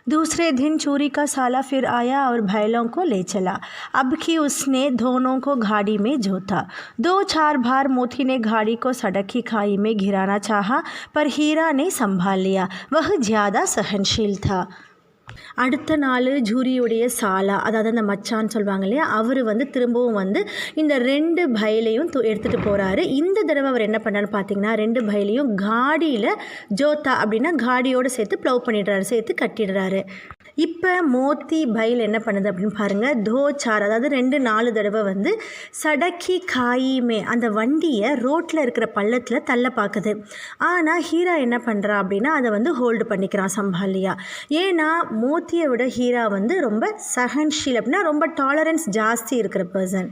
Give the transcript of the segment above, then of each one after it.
दूसरे दिन चोरी का साला फिर आया और बैलों को ले चला। अब कि उसने दोनों को गाड़ी में जोता। 2-4 बार मोती ने गाड़ी को सड़क की खाई में गिराना चाहा, पर हीरा ने संभाल लिया। वह ज़्यादा सहनशील था। அடுத்த நாள் ஜூரியுடைய சாலா, அதாவது அந்த மச்சான்னு சொல்லுவாங்க இல்லையா, அவர் வந்து திரும்பவும் வந்து இந்த 2 பைலையும் எடுத்துகிட்டு போகிறாரு. இந்த தடவை அவர் என்ன பண்ணான்னு பார்த்தீங்கன்னா, 2 பைலையும் காடியில் ஜோத்தா அப்படின்னா காடியோடு சேர்த்து ப்ளவ் பண்ணிடுறாரு, சேர்த்து கட்டிடுறாரு. இப்போ மோத்தி பைல் என்ன பண்ணுது அப்படின்னு பாருங்கள். 2-4 அதாவது 2-4 தடவை வந்து சடக்கி காயுமே அந்த வண்டியை ரோட்டில் இருக்கிற பள்ளத்தில் தள்ள பார்க்குது. ஆனால் ஹீரா என்ன பண்ணுறா அப்படின்னா அதை வந்து ஹோல்டு பண்ணிக்கிறான் சம்பாலியா. ஏன்னா மோத்தியை விட ஹீரா வந்து ரொம்ப சஹன்ஷீல் அப்படின்னா ரொம்ப டாலரன்ஸ் ஜாஸ்தி இருக்கிற பர்சன்.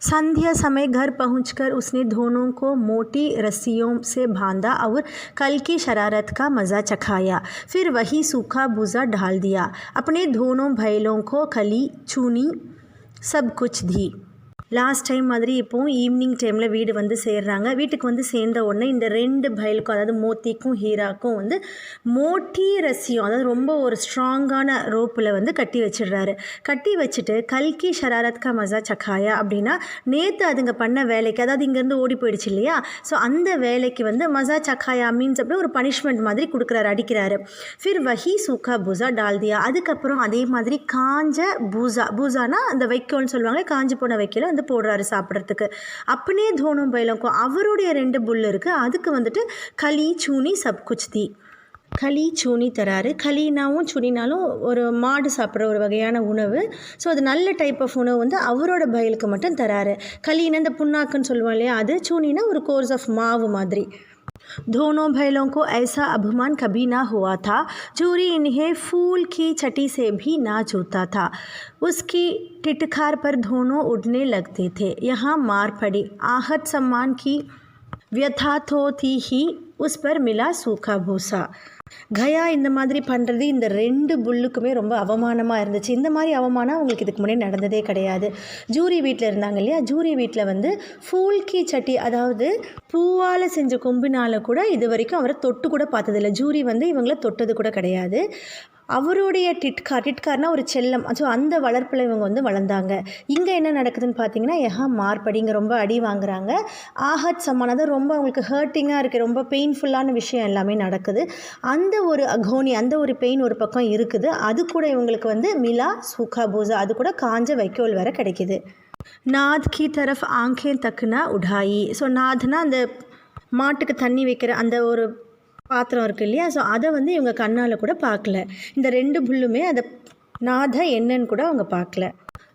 संध्या समय घर पहुंचकर उसने दोनों को मोटी रस्सियों से बांधा और कल की शरारत का मज़ा चखाया. फिर वही सूखा भूसा डाल दिया. अपने दोनों बैलों को खली चूनी सब कुछ दी. லாஸ்ட் டைம் மாதிரி இப்போது ஈவினிங் டைமில் வீடு வந்து சேர்றாங்க. வீட்டுக்கு வந்து சேர்ந்த உடனே இந்த 2 பைலுக்கும் அதாவது மோத்திக்கும் ஹீராக்கும் வந்து மோட்டி ரசியம் அதாவது ரொம்ப ஒரு ஸ்ட்ராங்கான ரோப்பில் வந்து கட்டி வச்சிடுறாரு. கட்டி வச்சுட்டு கல்கி ஷராரத் கா மஸா சக்காயா அப்படின்னா நேற்று அதுங்க பண்ண வேலைக்கு, அதாவது இங்கேருந்து ஓடி போயிடுச்சு இல்லையா, ஸோ அந்த வேலைக்கு வந்து மஸா சக்காயா மீன்ஸ் அப்படி ஒரு பனிஷ்மெண்ட் மாதிரி கொடுக்குறாரு, அடிக்கிறாரு. ஃபிர் வஹி சூக்கா பூசா டால்தியா. அதுக்கப்புறம் அதே மாதிரி காஞ்ச பூசானா அந்த வைக்கோல்னு சொல்லுவாங்க, காஞ்சி போன வைக்கோல் வந்து போடுறாரு சாப்பிட்றதுக்கு. அப்பனே தோனும் பைலோக்கும் அவருடைய 2 புல் இருக்குது, அதுக்கு வந்துட்டு களி சூனி சப் குச் தி. களி சூனி தராரு. களினாவும் சூனினாலும் ஒரு மாடு சாப்பிட்ற ஒரு வகையான உணவு. ஸோ அது நல்ல டைப் ஆஃப் உணவு வந்து அவரோட பயிலுக்கு மட்டும் தராரு. களின்னா இந்த புண்ணாக்குன்னு சொல்லுவோம் இல்லையா, அது சூனினா ஒரு கோர்ஸ் ஆஃப் மாவு மாதிரி. दोनों बैलों को ऐसा अभिमान कभी ना हुआ था. जूरी इन्हें फूल की छटी से भी ना छूता था. उसकी टिटकार पर दोनों उड़ने लगते थे. यहाँ मार पड़ी. आहत सम्मान की व्यथा तो थी ही, उस पर मिला सूखा भूसा. கயா இந்த மாதிரி பண்ணுறது இந்த 2 புல்லுக்குமே ரொம்ப அவமானமாக இருந்துச்சு. இந்த மாதிரி அவமானம் அவங்களுக்கு இதுக்கு முன்னாடி நடந்ததே கிடையாது. ஜூரி வீட்டில் இருந்தாங்க இல்லையா, ஜூரி வீட்டில் வந்து ஃபூல்கி சட்டி அதாவது பூவால் செஞ்ச கொம்பினால் கூட இது வரைக்கும் அவரை தொட்டு கூட பார்த்ததில்லை. ஜூரி வந்து இவங்கள தொட்டது கூட கிடையாது. அவருடைய டிட்கார்னால் ஒரு செல்லம், ஸோ அந்த வளர்ப்பில் இவங்க வந்து வளர்ந்தாங்க. இங்கே என்ன நடக்குதுன்னு பார்த்தீங்கன்னா, மார்படிங்க ரொம்ப அடி வாங்குறாங்க. ஆஹத் சமான் அதாவது ரொம்ப அவங்களுக்கு ஹர்ட்டிங்காக இருக்குது, ரொம்ப பெயின்ஃபுல்லான விஷயம் எல்லாமே நடக்குது. அந்த ஒரு அகோனி, அந்த ஒரு பெயின் ஒரு பக்கம் இருக்குது. அது கூட இவங்களுக்கு வந்து மிலா சூக்கா பூசா, அது கூட காஞ்ச வைக்கோல் வேற கிடைக்கிது. நாத் கி தரஃப் ஆங்கே தக்குனா உடாயி. ஸோ நாத்னா அந்த மாட்டுக்கு தண்ணி வைக்கிற அந்த ஒரு பாத்திரம் இருக்குது இல்லையா, ஸோ அதை வந்து இவங்க கண்ணால் கூட பார்க்கல. இந்த 2 புல்லுமே அதை நாத என்னன்னு கூட அவங்க பார்க்கல.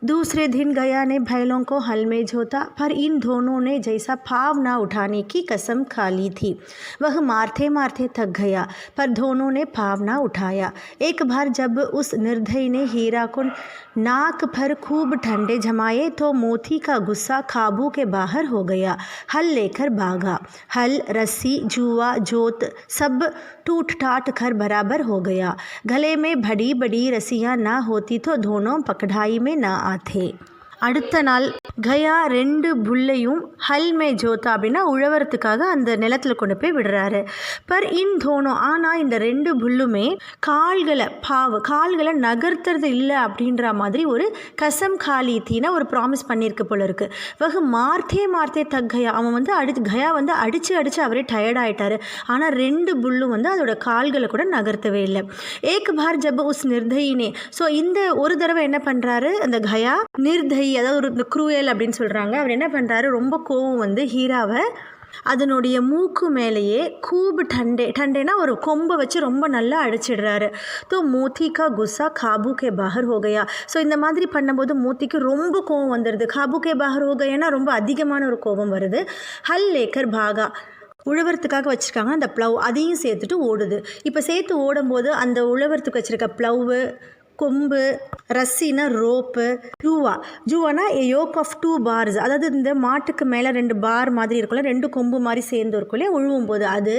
दूसरे दिन गया ने बैलों को हल में जोता, पर इन दोनों ने जैसा भाव ना उठाने की कसम खा ली थी. वह मारते मारते थक गया, पर दोनों ने भाव ना उठाया. एक बार जब उस निर्दयी ने हीरा को नाक पर खूब ठंडे जमाए तो मोती का गुस्सा काबू के बाहर हो गया. हल लेकर भागा. हल, रस्सी, जुआ, जोत सब टूट टाट कर बराबर हो गया. गले में बड़ी बड़ी रस्सियाँ ना होती तो दोनों पकड़ाई में ना आते. அடுத்த நாள் கயா 2 புல்லையும் ஹல்மே ஜோத்தா அப்படின்னா உழவரத்துக்காக அந்த நிலத்தில் கொண்டு போய் விடுறாரு. பர் இன் தோணும், ஆனால் இந்த 2 புல்லுமே கால்களை நகர்த்துறது இல்லை அப்படின்ற மாதிரி ஒரு கசம் காலித்தீன ஒரு ப்ராமிஸ் பண்ணியிருக்கு போல இருக்குது. வகு மார்த்தே தக் கயா, அவன் வந்து கயா வந்து அடித்து அவரே டயர்ட் ஆகிட்டாரு. ஆனால் 2 புல்லும் வந்து அதோட கால்களை கூட நகர்த்தவே இல்லை. ஏக் பார் ஜப் உஸ் நிர்தயினே, ஸோ இந்த ஒரு தடவை என்ன பண்ணுறாரு அந்த கயா நிர்தயி அதாவது ஒரு இந்த குரூயல் அப்படின்னு சொல்கிறாங்க. அவர் என்ன பண்ணுறாரு, ரொம்ப கோவம் வந்து ஹீராவை அதனுடைய மூக்கு மேலேயே கூபு டண்டேனா ஒரு கொம்பை வச்சு ரொம்ப நல்லா அடிச்சிடுறாரு. தோ மோத்தி கா குஸ்ஸா காபு கே பாஹர் ஹோ கயா. ஸோ இந்த மாதிரி பண்ணும்போது மோத்திக்கு ரொம்ப கோவம் வந்துடுது. காபு கே பாஹர் ஹோ கயானா ரொம்ப அதிகமான ஒரு கோபம் வருது. ஹல் லேக்கர் பாகா, உழவரத்துக்காக வச்சுருக்காங்க அந்த ப்ளவ், அதையும் சேர்த்துட்டு ஓடுது. இப்போ சேர்த்து ஓடும்போது அந்த உழவரத்துக்கு வச்சுருக்க ப்ளவ்வு கொம்பு, ரஸ்ஸினா ரோப்பு, ஜூவானா ஏ யோக் ஆஃப் 2 பார்ஸ், அதாவது இந்த மாட்டுக்கு மேலே 2 பார் மாதிரி இருக்கும்ல, 2 கொம்பு மாதிரி சேர்ந்து இருக்கும்ல உழுவும் போது, அது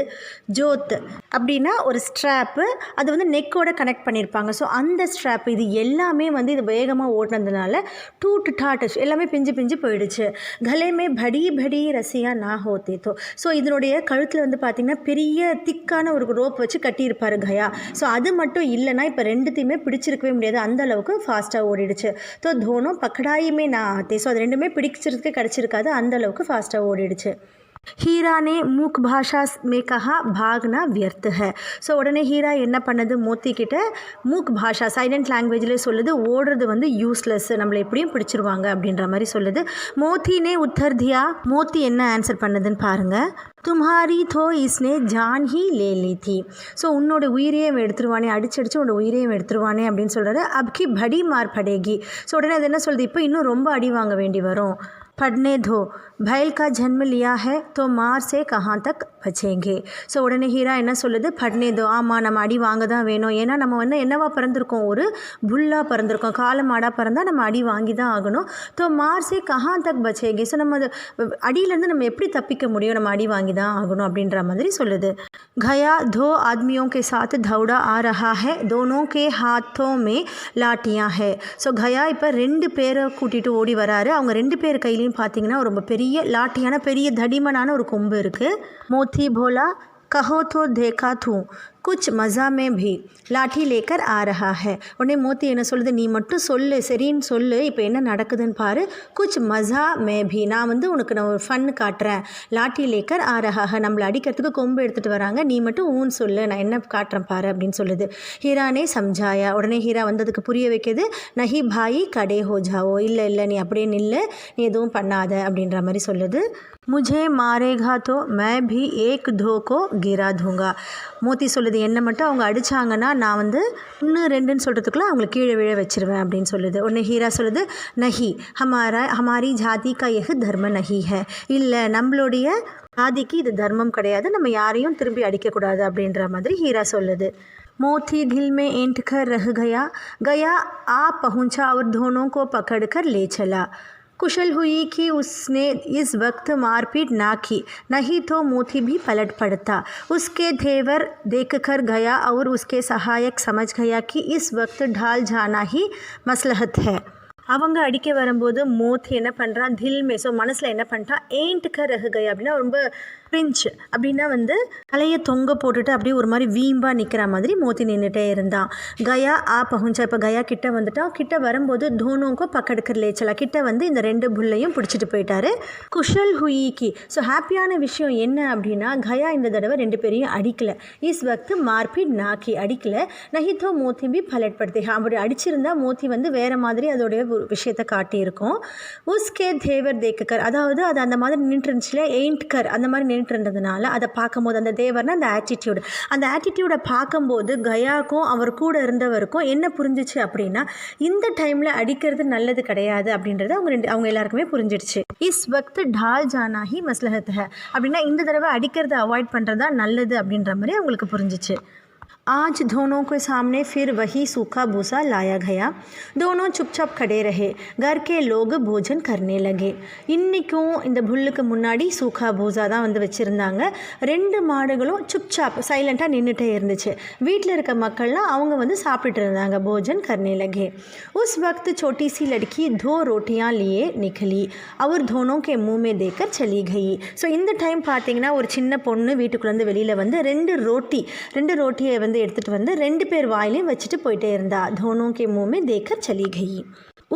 ஜோத் அப்படின்னா ஒரு ஸ்ட்ராப்பு, அது வந்து நெக்கோட கனெக்ட் பண்ணியிருப்பாங்க. ஸோ அந்த ஸ்ட்ராப் இது எல்லாமே வந்து இது வேகமாக ஓட்டினதுனால டூட் டாட் எல்லாமே பிஞ்சு பிஞ்சு போயிடுச்சு. கலைமே படி படி ரசியா நா ஹோத்தே தோ. ஸோ இதனுடைய கழுத்தில் வந்து பார்த்திங்கன்னா பெரிய திக்கான ஒரு ரோப் வச்சு கட்டியிருப்பார் கயா. ஸோ அது மட்டும் இல்லைன்னா இப்போ ரெண்டுத்தையுமே பிடிச்சிருக்கவே முடியாது, அந்த அளவுக்கு ஃபாஸ்ட்டாக ஓடிடுச்சு. तो दोनों पकड़ाई में ना आते. ஸோ அது ரெண்டுமே பிடிச்சிருக்கே கிடச்சிருக்காது, அந்த அளவுக்கு ஃபாஸ்ட்டாக ஓடிடுச்சு. हीरा ने मूक भाषा में कहा भागना व्यर्थ है. ஸோ உடனே ஹீரா என்ன பண்ணது, மோத்தி கிட்ட மூக் பாஷா சைலண்ட் லாங்குவேஜில் சொல்லுது, ஓடுறது வந்து யூஸ்லெஸ், நம்மளை எப்படியும் பிடிச்சிருவாங்க அப்படின்ற மாதிரி சொல்லுது. மோத்தினே உத்தர் தியா. மோத்தி என்ன ஆன்சர் பண்ணுதுன்னு பாருங்கள். தும்ஹாரி தோ இஸ்னே ஜான் ஹி லே லி தி. ஸோ உன்னோட உயிரையும் எடுத்துருவானே, அடிச்சு உன்னோட உயிரையும் எடுத்துருவானே அப்படின்னு சொல்கிறாரு. அப்கி படி மார் படேகி. ஸோ உடனே அது என்ன சொல்லுது, இப்போ இன்னும் ரொம்ப அடி வாங்க வேண்டி வரும். पढ़ने दो, बैल का जन्म लिया है तो मार से कहाँ तक बचेंगे. ஸோ உடனே ஹீரா என்ன சொல்லுது, பட்னே தோ, ஆமாம் நம்ம அடி வாங்க தான் வேணும், ஏன்னா நம்ம வந்து என்னவா பிறந்திருக்கோம், ஒரு புல்லாக பிறந்திருக்கோம், கால மாடாக பிறந்தால் நம்ம அடி வாங்கி தான் ஆகணும். தோ மார் சே கஹா தக் பச்சேகே. ஸோ நம்ம அடியிலேருந்து நம்ம எப்படி தப்பிக்க முடியும், நம்ம அடி வாங்கி தான் ஆகணும் அப்படின்ற மாதிரி சொல்லுது. गया 2 आदमियों के साथ दौड़ा आ रहा है, दोनों के हाथों में लाठियाँ है. ஸோ கயா இப்போ 2 பேரை கூட்டிகிட்டு ஓடி வராரு. அவங்க 2 பேர் கையிலையும் பார்த்தீங்கன்னா ரொம்ப பெரிய லாட்டியான பெரிய தடிமனான ஒரு கொம்பு இருக்குது. மோத்தி போலா कहो तो देखा तू कुछ मज़ा में भी लाठी लेकर आ रहा है. உடனே மோத்தி என்ன சொல்லுது, நீ மட்டும் சொல்லு, சரின்னு சொல்லு, இப்போ என்ன நடக்குதுன்னு பாரு. குச் மஸா மே भी, நான் வந்து உனக்கு நான் ஒரு ஃபன் காட்டுறேன். லாட்டி லேக்கர் ஆ ரஹா ஹை, நம்மளை அடிக்கிறதுக்கு கொம்பு எடுத்துகிட்டு வராங்க, நீ மட்டும் ஊன்னு சொல்லு, நான் என்ன காட்டுறேன் பாரு அப்படின்னு சொல்லுது. ஹீரானே சம்ஜாயா. உடனே ஹீரா வந்ததுக்கு புரிய வைக்கிது. நஹி பாயி கடே ஹோ ஜாவோ, இல்லை இல்லை நீ அப்படியே நில்லு, நீ எதுவும் பண்ணாத அப்படின்ற மாதிரி சொல்லுது. मुझे मारेगा तो मैं भी एक दो को गिरा दूंगा. மோத்தி சொல்லுது, என்ன மட்டும் அவங்க அடித்தாங்கன்னா நான் வந்து 1 2ன்னு சொல்கிறதுக்குள்ளே அவங்களை கீழே விழ வச்சிருவேன் அப்படின்னு சொல்லுது. உடனே ஹீரா சொல்லுது, நஹி ஹமாரி ஜாதி கா யஹ் தர்ம நஹி ஹை. இல்லை நம்மளுடைய ஜாதிக்கு இது தர்மம் கிடையாது, நம்ம யாரையும் திரும்பி அடிக்கக்கூடாது அப்படின்ற மாதிரி ஹீரா சொல்லுது. मोती दिल में ऐंठ कर रह गया. गया आ पहुँचा और दोनों को पकड़ कर ले चला. कुशल हुई कि उसने इस वक्त मारपीट ना की, नहीं तो मोती भी पलट पड़ता. उसके तेवर देखकर गया और उसके सहायक समझ गया कि इस वक्त ढाल जाना ही मसलहत है. அவங்க அடிக்க வரும்போது மோத்தி என்ன பண்ணுறான், தில்மே, ஸோ மனசில் என்ன பண்ணிட்டான், ஏண்ட்டுக்க ரகுகை அப்படின்னா ரொம்ப பிரிஞ்ச் அப்படின்னா வந்து தலையை தொங்க போட்டுட்டு அப்படியே ஒரு மாதிரி வீம்பாக நிற்கிற மாதிரி மோத்தி நின்றுட்டே இருந்தான். கயா ஆ பகுஞ்சா. இப்போ கயா கிட்ட வந்துட்டான். கிட்ட வரும்போது தோனோங்கோ பக்கெடுக்கிற லேச்சலா, கிட்ட வந்து இந்த 2 புல்லையும் பிடிச்சிட்டு போயிட்டாரு. குஷல் ஹுயிக்கி. ஸோ ஹாப்பியான விஷயம் என்ன அப்படின்னா, கயா இந்த தடவை 2 பேரையும் அடிக்கலை. இஸ் வக்து மார்பீட் நாக்கி அடிக்கலை. நஹித்தோ மோத்தி பி பலட்படுத்தி, அப்படி அடிச்சிருந்தா மோத்தி வந்து வேறு மாதிரி அதோடைய விஷயத்தை காட்டியிருக்கோம். உஸ்கே தேவர் தேக்கர், அதாவது அது அந்த மாதிரி நின்றுட்டு இருந்துச்சுல, எயிண்ட்கர் அந்த மாதிரி நின்றுட்டு இருந்ததுனால அதை பார்க்கும்போது, அந்த தேவர்னா அந்த ஆட்டிடியூடை பார்க்கும்போது கயாவுக்கும் அவர் கூட இருந்தவருக்கும் என்ன புரிஞ்சிச்சு அப்படின்னா, இந்த டைமில் அடிக்கிறது நல்லது கிடையாது அப்படின்றது அவங்க எல்லாருக்குமே புரிஞ்சிடுச்சு. இஸ் வக்த் டால் ஜானா ஹி மஸ்லஹத் ஹை அப்படின்னா இந்த தடவை அடிக்கிறத அவாய்ட் பண்ணுறது தான் நல்லது அப்படின்ற மாதிரி அவங்களுக்கு புரிஞ்சிச்சு. आज दोनों के सामने फिर वही सूखा भूसा लाया गया. दोनों चुपचाप खड़े रहे. घर के लोग भोजन करने लगे. இன்றைக்கும் இந்த புல்லுக்கு முன்னாடி சூக்கா பூசா தான் வந்து வச்சுருந்தாங்க. 2 மாடுகளும் சுப்சாப் சைலண்ட்டாக நின்றுட்டே இருந்துச்சு. வீட்டில் இருக்க மக்கள்லாம் அவங்க வந்து சாப்பிட்டுட்டு இருந்தாங்க. भोजन करने लगे. उस वक्त छोटी सी लड़की 2 रोटियां लिए निकली और दोनों के मुंह में देकर चली गई. ஸோ இந்த டைம் பார்த்தீங்கன்னா ஒரு சின்ன பொண்ணு வீட்டுக்குள்ளேருந்து வெளியில் வந்து 2 रोटिயை வந்து எடுத்துகிட்டு வந்து 2 பேர் வாயிலையும் வச்சுட்டு போயிட்டே இருந்தா. दोनों के मुंह में देकर चली गई.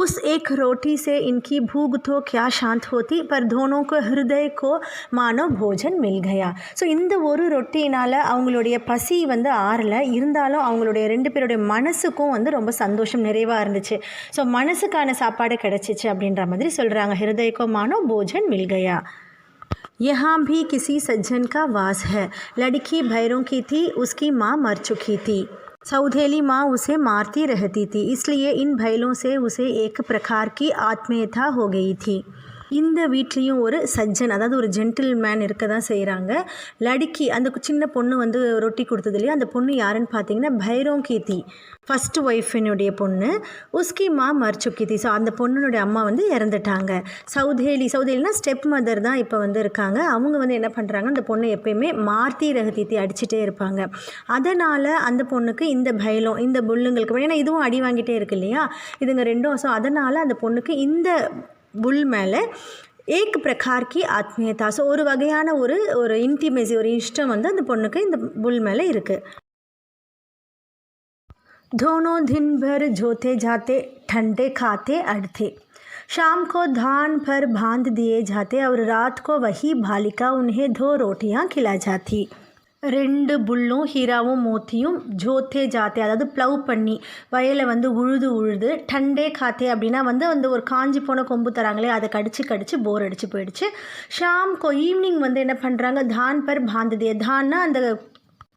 उस एक रोटी से इनकी भूख तो क्या शांत होती, पर दोनों को हृदय को मानो भोजन मिल गया. ஸோ இந்த ஒரு ரொட்டினால் அவங்களுடைய பசி வந்து ஆறலை, இருந்தாலும் அவங்களுடைய 2 பேருடைய மனசுக்கும் வந்து ரொம்ப சந்தோஷம் நிறைவாக இருந்துச்சு. ஸோ மனசுக்கான சாப்பாடு கிடச்சிச்சு அப்படின்ற மாதிரி சொல்கிறாங்க. हृदय को मानो भोजन मिल गया. यहाँ भी किसी सज्जन का वास है. लड़की भैरों की थी, उसकी माँ मर चुकी थी. सौधेली माँ उसे मारती रहती थी, इसलिए इन भैलों से उसे एक प्रकार की आत्मीयता हो गई थी. இந்த வீட்லேயும் ஒரு சஜ்ஜன் அதாவது ஒரு ஜென்டில்மேன் இருக்க தான் செய்கிறாங்க. லடுக்கி அந்த சின்ன பொண்ணு வந்து ரொட்டி கொடுத்தது இல்லையா, அந்த பொண்ணு யாருன்னு பார்த்தீங்கன்னா பைரோங் கி தி, ஃபஸ்ட்டு ஒய்ஃபினுடைய பொண்ணு. உஸ்கி மா மர் சுக்கி தி. ஸோ அந்த பொண்ணுடைய அம்மா வந்து இறந்துட்டாங்க. சௌதேலினா ஸ்டெப் மதர் தான் இப்போ வந்து இருக்காங்க. அவங்க வந்து என்ன பண்ணுறாங்க, அந்த பொண்ணை எப்பயுமே மார்த்தி ரகத்தீத்தி அடிச்சுட்டே இருப்பாங்க. அதனால் அந்த பொண்ணுக்கு இந்த பைலம் இந்த புல்லுங்களுக்கு, ஏன்னா இதுவும் அடி வாங்கிட்டே இருக்கு இல்லையா இதுங்க ரெண்டும். ஸோ அதனால் அந்த பொண்ணுக்கு இந்த புல் மேலே ஏக் பிரகார் கி ஆத்மீயதா, ஸோ ஒரு வகையான ஒரு இன்டிமேசி ஒரு இஷ்டம் வந்து அந்த பொண்ணுக்கு இந்த புல் மேலே இருக்குது. दोनों दिन भर जोते जाते ठंडे खाते अड़ते, शाम को धान पर बांध दिए जाते और रात को वही बालिका उन्हें 2 रोटियां खिला जाती. 2 புல்லும் ஹீராவும் மோத்தியும் ஜோத்தே ஜாத்தே அதாவது ப்ளவ் பண்ணி வயலை வந்து உழுது டண்டே காத்தே அப்படின்னா வந்து ஒரு காஞ்சி போன கொம்பு தராங்களே அதை கடிச்சு போர் அடிச்சு போயிடுச்சு. ஷாம்கோ ஈவினிங் வந்து என்ன பண்ணுறாங்க, தான் பர் பாந்ததே, தான்னா அந்த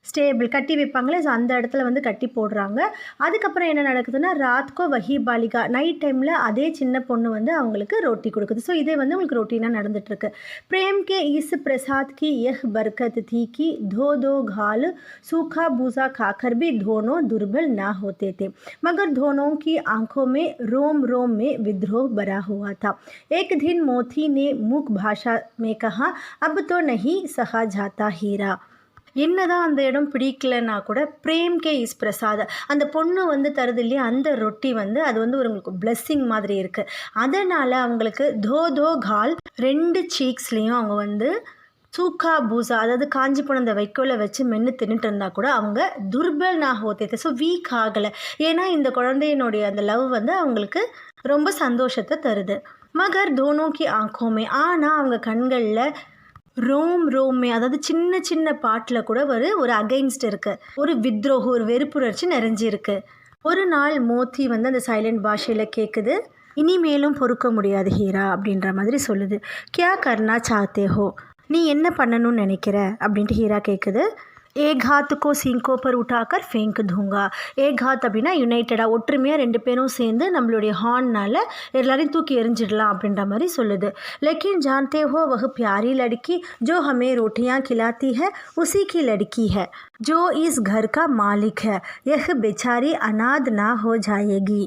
ஸ்டேபிள் கட்டி வைப்பாங்களே, ஸோ அந்த இடத்துல வந்து கட்டி போடுறாங்க. அதுக்கப்புறம் என்ன நடக்குதுன்னா, ராத்கோ வஹி பாலிகா, நைட் டைமில் அதே சின்ன பொண்ணு வந்து அவங்களுக்கு ரொட்டி கொடுக்குது. ஸோ இதே வந்து உங்களுக்கு ரொட்டினாக நடந்துகிட்ருக்கு. प्रेम के इस प्रसाद की यह बरकत थी कि 2 घाल सूखा भूसा खाकर भी दोनों दुर्बल ना होते थे, मगर दोनों की आंखों में रोम में विद्रोह भरा हुआ था. एक दिन मोती ने मूक भाषा में कहा, अब तो नहीं सहा जाता हीरा. என்னதான் அந்த இடம் பிடிக்கலன்னா கூட பிரேம் கே இஸ் பிரசாத, அந்த பொண்ணு வந்து தருது இல்லையா அந்த ரொட்டி வந்து அது வந்து உங்களுக்கு பிளெஸ்ஸிங் மாதிரி இருக்குது. அதனால் அவங்களுக்கு தோ கால் 2 சீக்ஸ்லேயும் அவங்க வந்து சூக்கா பூசா அதாவது காஞ்சி போன அந்த வைக்கோலை வச்சு மென்று தின்னுட்டு இருந்தால் கூட அவங்க துர்பல் நான் ஹோத்தே, ஸோ வீக் ஆகலை. ஏன்னா இந்த குழந்தையினுடைய அந்த லவ் வந்து அவங்களுக்கு ரொம்ப சந்தோஷத்தை தருது. மகர் தோனோக்கி ஆங்கோமே, ஆனால் அவங்க கண்களில் ரோமே அதாவது சின்ன பாட்டில் கூட ஒரு அகைன்ஸ்ட் இருக்குது, ஒரு வித்ரோக ஒரு வெறுப்புணர்ச்சி நிறைஞ்சிருக்கு. ஒரு நாள் மோத்தி வந்து அந்த சைலண்ட் பாஷையில் கேட்குது, இனிமேலும் பொறுக்க முடியாது ஹீரா அப்படின்ற மாதிரி சொல்லுது. கியா கர்னா சாத்தே ஹோ, நீ என்ன பண்ணணும்னு நினைக்கிற அப்படின்ட்டு ஹீரா கேட்குது. ஏக் ஹாத்துக்கோ சிங்கோ பர் உட்டாக்கர் ஃபேங்க் தூங்கா. ஏக் ஹாத் அப்படின்னா யுனைட்டடாக ஒற்றுமையாக 2 பேரும் சேர்ந்து நம்மளுடைய ஹார்னால் எல்லாரையும் தூக்கி எறிஞ்சிடலாம் அப்படின்ற மாதிரி சொல்லுது. लेकिन जानते हो वह प्यारी लड़की जो हमें रोटियां खिलाती है उसी की लड़की है जो इस घर का मालिक है, यह बेचारी अनाथ ना हो जाएगी.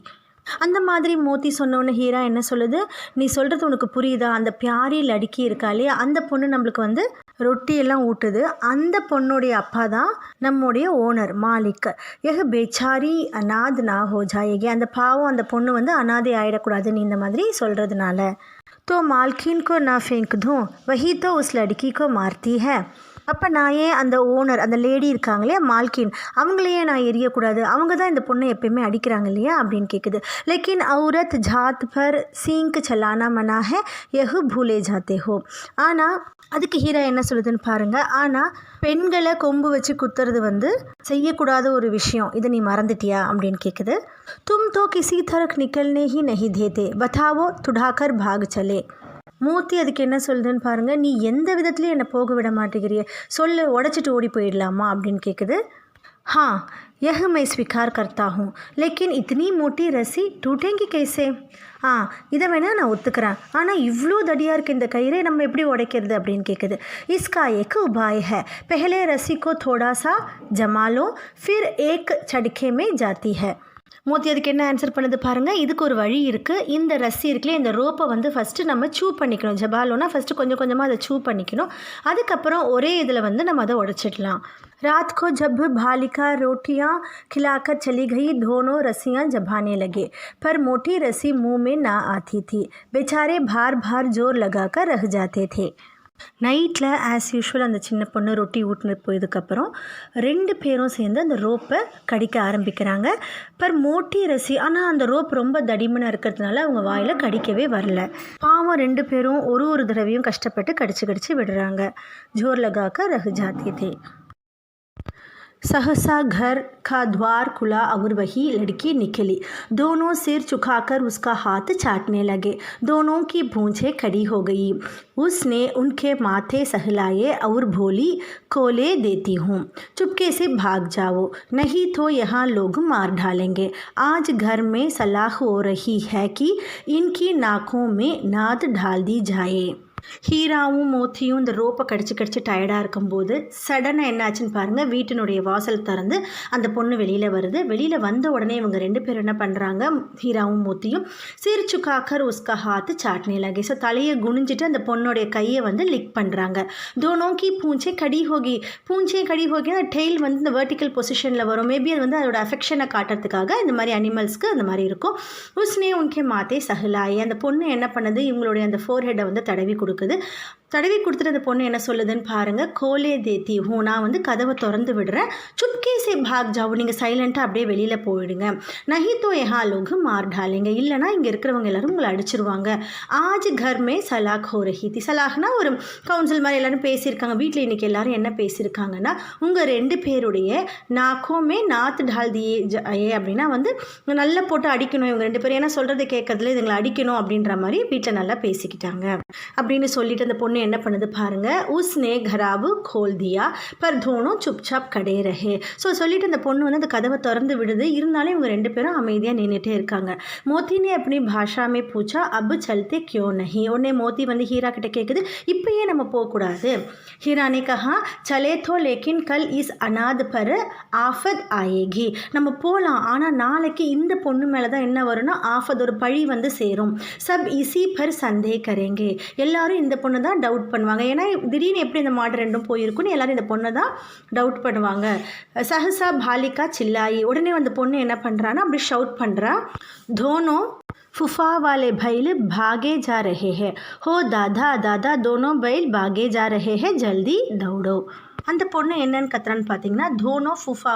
அந்த மாதிரி மோத்தி சொன்னோன்னு ஹீரா என்ன சொல்லுது, நீ சொல்கிறது உனக்கு புரியுதா, அந்த பியாரி லடுக்கி இருக்கா இல்லையா அந்த பொண்ணு நம்மளுக்கு வந்து ரொட்டியெல்லாம் ஊட்டுது, அந்த பொண்ணுடைய அப்பா தான் நம்முடைய ஓனர் மாலிக். எஹ் பேச்சாரி அநாத் நா ஹோ ஜாயேகி, அந்த பாவம் அந்த பொண்ணு வந்து அனாதை ஆகிடக்கூடாது நீ இந்த மாதிரி சொல்கிறதுனால. तो मालकिन को ना फेंक दूँ, वही तो उस लड़की को मारती है. அப்போ நான் ஏன் அந்த ஓனர் அந்த லேடி இருக்காங்களே மால்கின் அவங்களையே நான் எரியக்கூடாது, அவங்க தான் இந்த பொண்ணை எப்பயுமே அடிக்கிறாங்க இல்லையா அப்படின்னு கேட்குது. लेकिन औरत जात पर सींक चलाना मना है, यह भूले जाते हो. ஆனால் அதுக்கு ஹீரா என்ன சொல்லுதுன்னு பாருங்கள், ஆனால் பெண்களை கொம்பு வச்சு குத்துறது வந்து செய்யக்கூடாத ஒரு விஷயம், இதை நீ மறந்துட்டியா அப்படின்னு கேட்குது. தும் தோ கிசி தரக் நிக்கல்னே ஹி நஹி தேதே, பத்தாவோ துடாக்கர் பாக் சலே. மூர்த்தி அதுக்கு என்ன சொல்லுதுன்னு பாருங்கள், நீ எந்த விதத்துலையும் என்னை போக விட மாட்டேங்கிறிய, சொல்லு உடச்சிட்டு ஓடி போயிடலாமா அப்படின்னு கேட்குது. हाँ यह मैं स्वीकार करता हूँ, लेकिन इतनी मोटी रस्सी टूटेंगी कैसे. இதை வேணால் நான் ஒத்துக்கிறேன், ஆனால் இவ்வளோ தடியாக இருக்க இந்த கயிறை நம்ம எப்படி உடைக்கிறது அப்படின்னு கேட்குது. इसका एक उपाय है, पहले रस्सी को थोड़ा सा जमा लो, फिर एक झटके में जाती है. மோத்தி அதுக்கு என்ன ஆன்சர் பண்ணுது பாருங்கள், இதுக்கு ஒரு வழி இருக்குது. இந்த ரஸ்ஸி இருக்குல்லையே இந்த ரோப்பை வந்து ஃபஸ்ட்டு நம்ம சூ பண்ணிக்கணும். ஜபாலோனா ஃபஸ்ட்டு கொஞ்சமாக அதை சூ பண்ணிக்கணும், அதுக்கப்புறம் ஒரே இதில் வந்து நம்ம அதை உடச்சிடலாம். रात को जब बालिका रोटियां खिलाकर चली गई, दोनों रस्सियां जबाने लगे, पर मोटी रस्सी मुंह में ना आती थी. बेचारे बार जोर लगाकर रह जाते थे. நைட்டில் ஆஸ் யூஷுவல் அந்த சின்ன பொண்ணு ரொட்டி ஊட்டினு போயதுக்கப்புறம் 2 பேரும் சேர்ந்து அந்த ரோப்பை கடிக்க ஆரம்பிக்கிறாங்க. பர் மோட்டி ரசி, ஆனால் அந்த ரோப் ரொம்ப தடிமனாக இருக்கிறதுனால அவங்க வாயில் கடிக்கவே வரல. பாவம் 2 பேரும் ஒரு தடவையும் கஷ்டப்பட்டு கடிச்சு விடுறாங்க. ஜோர் லகாக்க ரஹ் ஜாத்தி தே. सहसा घर का द्वार खुला और वही लड़की निकली। दोनों सिर झुकाकर उसका हाथ चाटने लगे। दोनों की पूंछें खड़ी हो गई। उसने उनके माथे सहलाए और बोली, कोले देती हूँ, चुपके से भाग जाओ, नहीं तो यहाँ लोग मार डालेंगे। आज घर में सलाह हो रही है कि इनकी नाकों में नाद डाल दी जाए। ஹீராவும் மோத்தியும் இந்த ரோப்பை கடிச்சு டயர்டாக இருக்கும்போது சடனாக என்னாச்சுன்னு பாருங்கள், வீட்டினுடைய வாசல் திறந்து அந்த பொண்ணு வெளியில் வருது. வெளியில் வந்த உடனே இவங்க ரெண்டு பேரும் என்ன பண்ணுறாங்க, ஹீராவும் மோத்தியும் சிரிச்சு காக்கர் உஸ்கா ஹாத்து சாட்னே லகே. ஸோ தலையை குனிஞ்சிட்டு அந்த பொண்ணுடைய கையை வந்து லிக் பண்ணுறாங்க. தோனோக்கி பூஞ்சே கடி ஹோகி அந்த டெய்ல் வந்து இந்த வெர்டிக்கல் பொசிஷனில் வரும். மேபி அது வந்து அதோட அஃபெக்ஷனை காட்டுறதுக்காக இந்த மாதிரி அனிமல்ஸ்க்கு அந்த மாதிரி இருக்கும். உஸ்னே உன்கே மாத்தே சஹலாயே, அந்த பொண்ணு என்ன பண்ணுது, இவங்களுடைய அந்த ஃபோர்ஹெட்டை வந்து தடவி கொடுக்குது. தடவி கொடுத்துட்டு அந்த பொண்ணு என்ன சொல்லுதுன்னு பாருங்க, கோலே தேத்தி ஹூ, நான் வந்து கதவை திறந்து விடுறேன், சுப்கே சே பாக் ஜாவோ, நீங்கள் சைலண்ட்டாக அப்படியே வெளியில் போயிடுங்க, நஹி தோ யஹா லோக் மார் டாலேங்க, இல்லைனா இங்கே இருக்கிறவங்க எல்லாரும் உங்களை அடிச்சிருவாங்க. ஆஜ் கர் மே சலாக் ஹோ ரஹி தி. சலாக்னா ஒரு கவுன்சில் மாதிரி எல்லாரும் பேசியிருக்காங்க. வீட்டில் இன்றைக்கி எல்லாரும் என்ன பேசியிருக்காங்கன்னா, உங்கள் ரெண்டு பேருடைய நாக்கோமே நாத்து டால் தியே ஜாயே, அப்படின்னா வந்து நல்லா போட்டு அடிக்கணும் இவங்க ரெண்டு பேரும், ஏன்னா சொல்கிறத கேட்கறதுல இதுங்களை அடிக்கணும் அப்படின்ற மாதிரி வீட்டில் நல்லா பேசிக்கிட்டாங்க அப்படின்னு சொல்லிட்டு அந்த பொண்ணு என்ன பண்ணுது பாருங்க, உஸ்னே கராவு கோல் தியா பர் தோனோ சுப்சாப் கடே ரஹே. ஸோ சொல்லிட்டு அந்த பொண்ணு வந்து அந்த கதவை திறந்து விடுது. இருந்தாலும் இவங்க ரெண்டு பேரும் அமைதியாக நின்றுட்டே இருக்காங்க. மோத்தினே அப்படி பாஷாமே பூச்சா அப் சல்தே கியோ நஹி. உடனே மோத்தி வந்து ஹீரா கிட்ட கேட்குது, இப்பயே நம்ம போகக்கூடாது. ஹீரானே கஹா சலே தோ லேக்கின் கல் இஸ் அனாத் பர் ஆஃபத் ஆயேகி. நம்ம போகலாம், ஆனால் நாளைக்கு இந்த பொண்ணு மேலே தான் என்ன வரும்னா ஆஃபத், ஒரு பழி வந்து சேரும். சப் இசி பர் சந்தே கரேங்கே, எல்லாரும் இந்த பொண்ணு தான் டவுட் பண்ணுவாங்க. ஏன்னா திடீர்னு எப்படி இந்த மாடு ரெண்டும் போயிருக்குன்னு எல்லாரும் இந்த பொண்ணை தான் டவுட் பண்ணுவாங்க. சஹசா பாலிகா சில்லாயி, உடனே அந்த பொண்ணு என்ன பண்ணுறான்னா அப்படி ஷவுட் பண்ணுறா, தோனோ फूफा वाले बैल भागे जा रहे हैं, हो दादा दादा दोनों बैल भागे जा रहे हैं, जल्दी दौड़ो. அந்த பொண்ணு என்னன்னு கத்துறான்னு பார்த்தீங்கன்னா, தோனோ ஃபுஃபா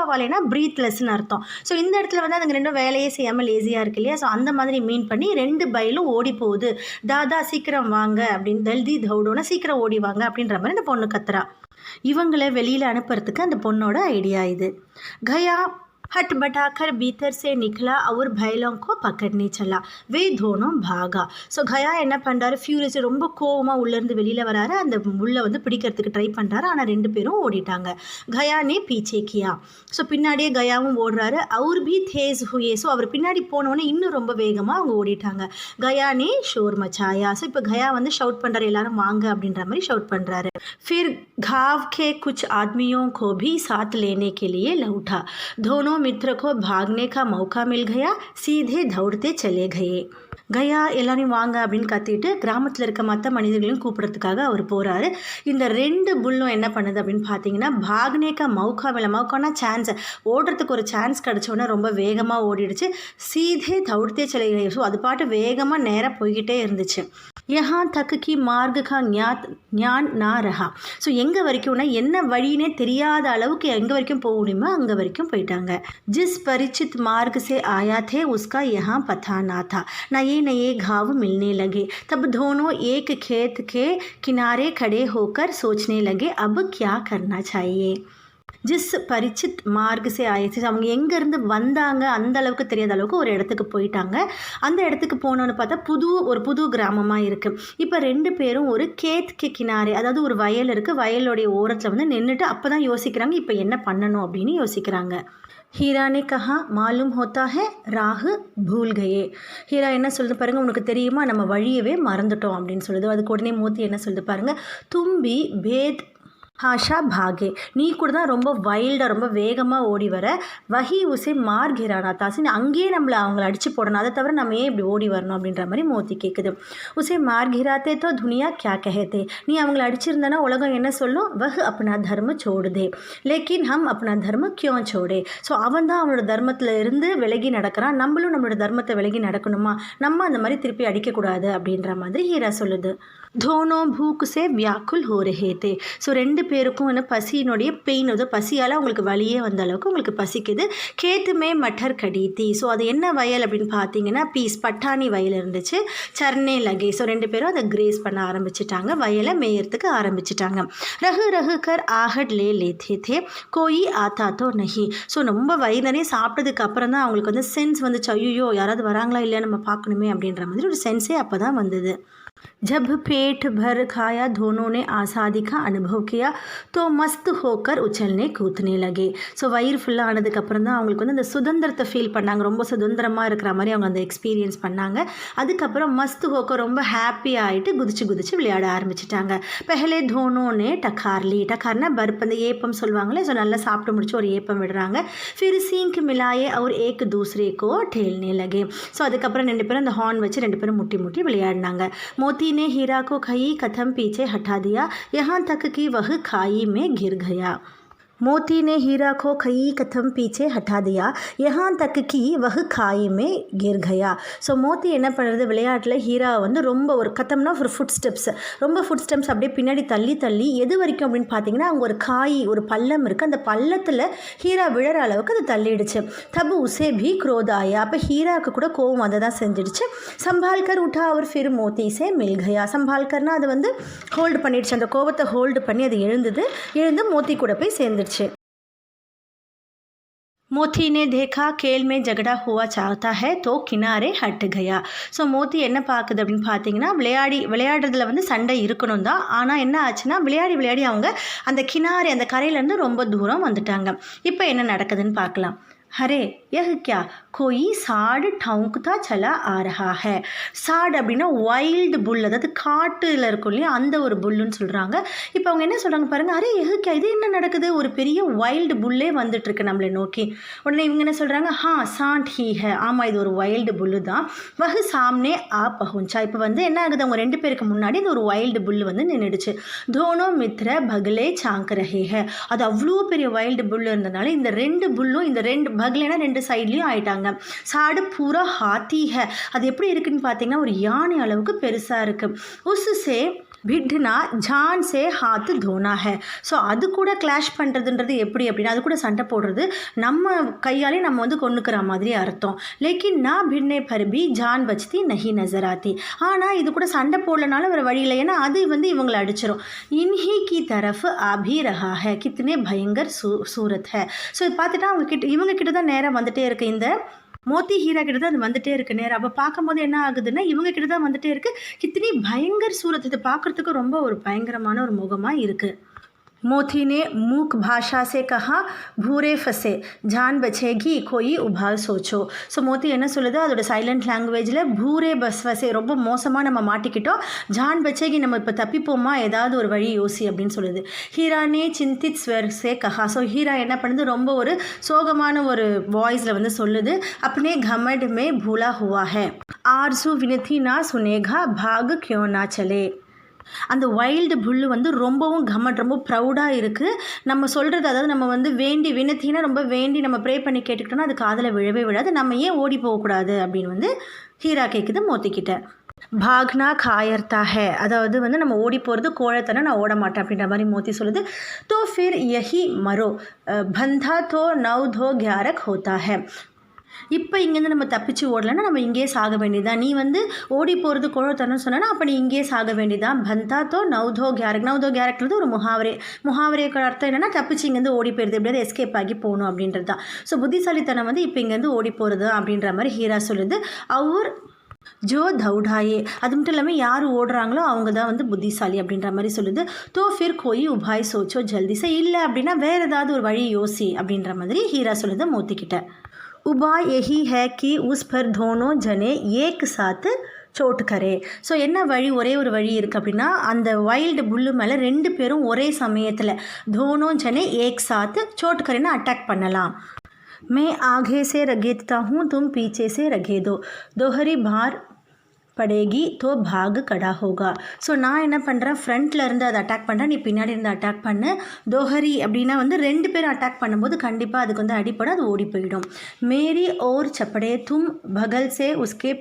வாலேனா ப்ரீத்லெஸ்ன்னு அர்த்தம். ஸோ இந்த இடத்துல வந்து அதுங்க ரெண்டும் வேலையே செய்யாமல் லேசியாக இருக்கு இல்லையா, ஸோ அந்த மாதிரி மீன் பண்ணி ரெண்டு பைலும் ஓடி போகுது. தாதா சீக்கிரம் வாங்க அப்படின்னு, ஜல்தி தௌடோனா சீக்கிரம் ஓடி வாங்க அப்படின்ற மாதிரி இந்த பொண்ணு கத்துறா. இவங்களை வெளியில் அனுப்புறதுக்கு அந்த பொண்ணோட ஐடியா இது. கயா हट बटाकर भीतर से निकला और बैलों को पकड़ने चला, वे दोनों भागा. ஸோ கயா என்ன பண்ணுறாரு, ஃபியூரியஸ் ரொம்ப கோவமாக உள்ளேருந்து வெளியில் வராரு. அந்த உள்ளே வந்து பிடிக்கிறதுக்கு ட்ரை பண்ணுறாரு, ஆனால் ரெண்டு பேரும் ஓடிட்டாங்க. கயானே பீச்சே கியா, ஸோ பின்னாடியே கயாவும் ஓடுறாரு. அவர் பி தேஸ் ஹுயே, ஸோ அவர் பின்னாடி போனோடனே இன்னும் ரொம்ப வேகமாக அவங்க ஓடிட்டாங்க. கயானே ஷோர் மச்சாயா, ஸோ இப்போ கயா வந்து ஷவுட் பண்ணுறாரு, எல்லாரும் வாங்க அப்படின்ற மாதிரி ஷவுட் பண்ணுறாரு. फिर घाव के कुछ आदमियों को भी साथ लेने के लिए लौटा. दोनों मित्र को भागने का मौका मिल गया, सीधे दौड़ते चले गए. கயா எல்லாரையும் வாங்க அப்படின்னு கத்திட்டு கிராமத்தில் இருக்க மற்ற மனிதர்களையும் கூப்பிட்றதுக்காக அவர் போகிறாரு. இந்த ரெண்டு புல்லும் என்ன பண்ணுது அப்படின்னு பார்த்தீங்கன்னா, பாக்னேக்கா மௌக்கா மேலே, மௌக்கானா சான்ஸ், ஓடுறதுக்கு ஒரு சான்ஸ் கிடச்சோன்னே ரொம்ப வேகமாக ஓடிடுச்சு. சீதே தவிர்த்தே சிலை, ஸோ அது பாட்டு வேகமாக நேராக போய்கிட்டே இருந்துச்சு. யஹா தக்கு கி மார்க் கா ஞான் நா ரஹா, ஸோ எங்கே வரைக்கும்னா என்ன வழினே தெரியாத அளவுக்கு எங்கே வரைக்கும் போக முடியுமோ அங்கே வரைக்கும் போயிட்டாங்க. ஜிஸ் பரிச்சித் மார்க் சே ஆயா தே உஸ்கா யஹா பத்தா நா தா, नए नए घाव मिलने लगे. तब दोनों एक खेत के किनारे खड़े होकर सोचने लगे, अब क्या करना चाहिए. ஜிஸ் பரிச்சித் மார்க் சே ஆயிடுச்சு, அவங்க எங்கேருந்து வந்தாங்க அந்த அளவுக்கு தெரியாத அளவுக்கு ஒரு இடத்துக்கு போயிட்டாங்க. அந்த இடத்துக்கு போனோன்னு பார்த்தா ஒரு புது கிராமமாக இருக்குது. இப்போ ரெண்டு பேரும் ஒரு கேத்கே கினாரே, அதாவது ஒரு வயல் இருக்குது, வயலுடைய ஓரத்தில் வந்து நின்றுட்டு அப்போ தான் யோசிக்கிறாங்க இப்போ என்ன பண்ணணும் அப்படின்னு யோசிக்கிறாங்க. ஹீரா ने कहा मालूम होता है राह भूल गए. ஹீரா என்ன சொல்லுது பாருங்கள், உனக்கு தெரியுமா நம்ம வழியவே மறந்துட்டோம் அப்படின்னு சொல்லுது. அதுக்கு உடனே மோத்தி என்ன சொல்லுது பாருங்கள், தும்பி பேத் ஹாஷா பாகே, நீ கூட தான் ரொம்ப வைல்டாக ரொம்ப வேகமாக ஓடி வர, வஹி உசே மார் கிரானா தாசின், அங்கேயே நம்மளை அவங்கள அடித்து போடணும், அதை தவிர நம்ம ஏன் இப்படி ஓடி வரணும் அப்படின்ற மாதிரி மோத்தி கேட்குது. உசே மார் கிராத்தே தோ துனியா கியா கஹேத்தே, நீ அவங்கள அடிச்சிருந்தனா உலகம் என்ன சொல்லும், வஹ் அப்னா தர்ம சோடுதே, லேக்கின் ஹம் அப்னா தர்ம கியோ சோடே. ஸோ அவன் தான் அவனோட தர்மத்தில் இருந்து விலகி நடக்கிறான், நம்மளும் நம்மளோட தர்மத்தை விலகி நடக்கணுமா, நம்ம அந்த மாதிரி திருப்பி அடிக்கக்கூடாது அப்படின்ற மாதிரி ஹீரா சொல்லுது. தோனோ பூக் சே வியாக்குல் ஹோ ரஹே தே, ஸோ ரெண்டு பேருக்கும் என்ன பசியினுடைய பெயின் வந்து பசியால் அவங்களுக்கு வலியே வந்த அளவுக்கு உங்களுக்கு பசிக்குது. கேத்துமே மட்டர் கடித்தி. ஸோ அது என்ன வயல் அப்படின்னு பார்த்தீங்கன்னா பீஸ் பட்டாணி வயல் இருந்துச்சு. சர்னே லகே. ஸோ 2 பேரும் அதை கிரேஸ் பண்ண ஆரம்பிச்சிட்டாங்க, வயலை மேயறதுக்கு ஆரம்பிச்சிட்டாங்க. ரகு ரகு கர் ஆஹட் லேத்தே தே கோயி ஆத்தா தோ நஹி. ஸோ ரொம்ப வயிறு நிறைய சாப்பிட்டதுக்கு அப்புறம் தான் அவங்களுக்கு வந்து சென்ஸ் வந்துச்சு, ஐயோ யாராவது வராங்களா இல்லையா நம்ம பார்க்கணுமே அப்படின்ற மாதிரி ஒரு சென்ஸே அப்போ தான் வந்தது. जब पेट भर खाया दोनों ने आज़ादी का अनुभव किया तो मस्त होकर उछलने कूदने लगे. ஸோ வயிறு ஃபுல்லாக ஆனதுக்கப்புறம் தான் அவங்களுக்கு வந்து அந்த சுதந்திரத்தை ஃபீல் பண்ணாங்க, ரொம்ப சுதந்திரமாக இருக்கிற மாதிரி அவங்க அந்த எக்ஸ்பீரியன்ஸ் பண்ணாங்க. அதுக்கப்புறம் மஸ்த் ஹோக்கர் ரொம்ப ஹாப்பி ஆகிட்டு குதிச்சு குதிச்சு விளையாட ஆரம்பிச்சிட்டாங்க. பெஹலே தோனோனே டக்கார்லி. டக்கார்னா பருப்பு, அந்த ஏப்பம் சொல்லுவாங்களே, ஸோ நல்லா சாப்பிட்டு முடிச்சு ஒரு ஏப்பம் விடுறாங்க. ஃபிர் சீங்க் மிலாயே அவர் ஏக் தூசரே கோ டேல்னே லகே. ஸோ அதுக்கப்புறம் 2 பேரும் அந்த ஹார்ன் வச்சு 2 பேரும் முட்டி முட்டி விளையாடினாங்க. मोती ने हीरा को कई कदम पीछे हटा दिया, यहाँ तक कि वह खाई में गिर गया. मोती ने हीरा को कई कदम पीछे हटा दिया, यहाँ तक कि वह खाई में गिर गया. ஸோ மோத்தி என்ன பண்ணுறது, விளையாட்டில் ஹீராவை வந்து ரொம்ப ஒரு கதம்னா ஒரு ஃபுட் ஸ்டெப்ஸ், ரொம்ப ஃபுட் ஸ்டெப்ஸ் அப்படியே பின்னாடி தள்ளி தள்ளி எது வரைக்கும் அப்படின்னு பார்த்தீங்கன்னா அங்கே ஒரு காய், ஒரு பள்ளம் இருக்குது, அந்த பள்ளத்தில் ஹீரா விழற அளவுக்கு அது தள்ளிடுச்சு. தபு உசே भी क्रोध आया. அப்போ ஹீராவுக்கு கூட கோவம் அதை தான் செஞ்சிடுச்சு. சம்பால்கர் உठा और फिर मोती से मिल गया. சம்பால்கர்னா அது வந்து ஹோல்டு பண்ணிடுச்சு, அந்த கோவத்தை ஹோல்டு பண்ணி அது எழுந்து மோத்தி கூட போய் சேர்ந்துடுச்சு. मोती ने देखा खेल में झगड़ा हुआ चाहता है तो किनारे हट गया. ஸோ மோத்தி என்ன பார்க்குது அப்படின்னு பார்த்தீங்கன்னா விளையாடுறதுல வந்து சண்டை இருக்கணும் தான், ஆனால் என்ன ஆச்சுன்னா விளையாடி அவங்க அந்த கினாரே அந்த கரையிலேருந்து ரொம்ப தூரம் வந்துட்டாங்க. இப்போ என்ன நடக்குதுன்னு பார்க்கலாம். அரே यह क्या कोई साड़ ठौंकता चला आ रहा है. சாடு அப்படின்னா வைல்டு புல், அதாவது காட்டில் இருக்கும் இல்லையா அந்த ஒரு புல்லுன்னு சொல்கிறாங்க. இப்போ அவங்க என்ன சொல்கிறாங்க பாருங்கள், அரே எஹுக்கா இது என்ன நடக்குது, ஒரு பெரிய வைல்டு புல்லே வந்துட்டுருக்கு நம்மளை நோக்கி. உடனே இவங்க என்ன சொல்கிறாங்க, சாண்ட் ஹீ ஹே. ஆமாம் இது ஒரு வைல்டு புல்லு தான். வஹு சாம்னே ஆ பஹுஞ்சா. இப்போ வந்து என்ன ஆகுது, அவங்க 2 பேருக்கு முன்னாடி இந்த ஒரு வைல்டு புல்லு வந்து நின்றுடுச்சு. தோனோ மித்ர பகலே சாங்க் ரஹே ஹே. அது அவ்வளோ பெரிய வைல்டு புல்லு இருந்தனால இந்த 2 புல்லும் இந்த 2 பகலேனா 2 சைட்லேயும் ஆயிட்டாங்க. சாடு பூரா ஹாத்தி ஹே. அது எப்படி இருக்குன்னு பார்த்தீங்கன்னா ஒரு யானை அளவுக்கு பெருசாக இருக்குது. உஸ்ஸே பிட்னா ஜான் சே ஹாத் தோனா ஹே. ஸோ அது கூட கிளாஷ் பண்ணுறதுன்றது எப்படி அப்படின்னா அது கூட சண்டை போடுறது நம்ம கையாலே நம்ம வந்து கொண்டுக்கிற மாதிரி அர்த்தம். லேக்கின் நான் பின்னே பர்பி ஜான் பச்தி நஹி நசர் ஆத்தி. ஆனால் இது கூட சண்டை போடலனாலும் வேறு வழியில், ஏன்னா அது வந்து இவங்களை அடிச்சிடும். இன்ஹி கி தரஃப் ஆபி ரஹா ஹே கித்தனே பயங்கர் சூரத் ஹே. ஸோ இது பார்த்துட்டா இவங்க கிட்ட தான் நேரம் வந்துட்டே இருக்கு, இந்த மோத்தி ஹீரா கிட்ட தான் அது வந்துட்டே இருக்கு நேரம். அப்போ பார்க்கும்போது என்ன ஆகுதுன்னா இவங்க கிட்ட தான் வந்துட்டே இருக்கு. கித்தனி பயங்கர சூரத், இது பார்க்குறதுக்கு ரொம்ப ஒரு பயங்கரமான ஒரு முகமாக இருக்குது. मोती ने मूक भाषा से कहा भूरे फंसे जान बचेगी कोई उबाल सोचो. ஸோ மோத்தி என்ன சொல்லுது, அதோட சைலண்ட் லாங்குவேஜில் பூரே பஸ் ஃபசே ரொம்ப மோசமாக நம்ம மாட்டிக்கிட்டோம், ஜான் பச்சேகி நம்ம இப்போ தப்பிப்போமா, ஏதாவது ஒரு வழி யோசி அப்படின்னு சொல்லுது. ஹீரானே சிந்தித் ஸ்வர் சே கஹா. ஸோ ஹீரா என்ன பண்ணுது, ரொம்ப ஒரு சோகமான ஒரு வாய்ஸில் வந்து சொல்லுது, अपने घमंड में भूला हुआ है आरज़ू विनती ना सुनेगा भाग क्यों ना चले. அந்த வைல்டு புல்லு வந்து ரொம்பவும் ரொம்ப ப்ரௌடாக இருக்குது. நம்ம சொல்கிறது, அதாவது நம்ம வந்து வேண்டி வினத்தினா ரொம்ப வேண்டி நம்ம ப்ரே பண்ணி கேட்டுக்கிட்டோன்னா அது காதில் விழவே விழாது, நம்ம ஏன் ஓடி போகக்கூடாது அப்படின்னு வந்து ஹீரா கேட்குது மோத்திக்கிட்ட. பாக்னா காயர்த்தா ஹே. அதாவது வந்து நம்ம ஓடி போகிறது கோழத்தனை, நான் ஓட மாட்டேன் அப்படின்ற மாதிரி மோத்தி சொல்லுது. தோ ஃபிர் யஹி மரோ பந்தா தோ 9 दो 11 होता है. இப்போ இங்கேருந்து நம்ம தப்பிச்சு ஓடலைன்னா நம்ம இங்கேயே சாக வேண்டியதான். நீ வந்து ஓடி போகிறது கோழத்தனம்னு சொன்னா அப்போ நீ இங்கேயே சாக வேண்டியதான். பந்தா தோ 9 दो 11. 9 दो 11ன்றது ஒரு முகாவரேக்கு அர்த்தம் என்னென்னா தப்பிச்சு இங்கேருந்து ஓடி போயிடுது, எப்படியாவது எஸ்கேப் ஆகி போகணும் அப்படின்றது தான். ஸோ புத்திசாலித்தனம் வந்து இப்போ இங்கேருந்து ஓடி போகிறது அப்படின்ற மாதிரி ஹீரா சொல்லுது. அவர் ஜோ தௌடாயே. அது மட்டும் இல்லாமல் யார் ஓடுறாங்களோ அவங்க தான் வந்து புத்திசாலி அப்படின்ற மாதிரி சொல்லுது. தோ ஃபிர் கோயி உபாய் சோச்சோ ஜல்தி சே. இல்லை அப்படின்னா வேறு ஏதாவது ஒரு வழி யோசி அப்படின்ற மாதிரி ஹீரா சொல்லுது மோத்திக்கிட்ட. उपाय यही है कि उस पर दोनों जने एक साथ சோட் கரே. ஸோ என்ன வழி, ஒரே ஒரு வழி இருக்குது அப்படின்னா அந்த வைல்டு புல்லு மேலே 2 பேரும் ஒரே சமயத்தில் தோனோ ஜனே ஏக் சாத் சோட் கரேன்னு அட்டாக் பண்ணலாம். मैं आगे से रगेदता हूँ तुम पीछे से रगेदो दोहरी बार படேகி தோ பாகு கடா ஹோகா. ஸோ நான் என்ன பண்ணுறேன், ஃப்ரண்ட்டில் இருந்து அதை அட்டாக் பண்ணுறேன், நீ பின்னாடி இருந்து அட்டாக் பண்ணு. தோஹரி அப்படின்னா வந்து 2 பேரும் அட்டாக் பண்ணும்போது கண்டிப்பாக அதுக்கு வந்து அடிப்படை, அது ஓடி போயிடும். மேரி ஓர் சப்படே தும் பகல் சே உஸ்கே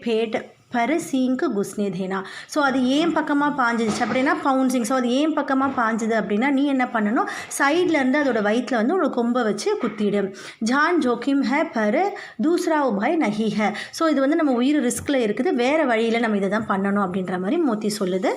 पर सींक घुसने देना. ஸோ அது ஏன் பக்கமாக பாஞ்சிச்சு அப்படின்னா பவுன்சிங். ஸோ அது ஏன் பக்கமாக பாஞ்சுது அப்படின்னா நீ என்ன பண்ணணும், சைட்லேருந்து அதோட வயிற்றில் வந்து ஒரு கொம்பை வச்சு குத்திடு. ஜான் ஜோக்கிம் ஹே பர் தூசரா உபாய் நஹி ஹே. ஸோ இது வந்து நம்ம உயிர் ரிஸ்கில் இருக்குது, வேறு வழியில் நம்ம இதை தான் பண்ணணும் அப்படின்ற மாதிரி மோத்தி சொல்லுது.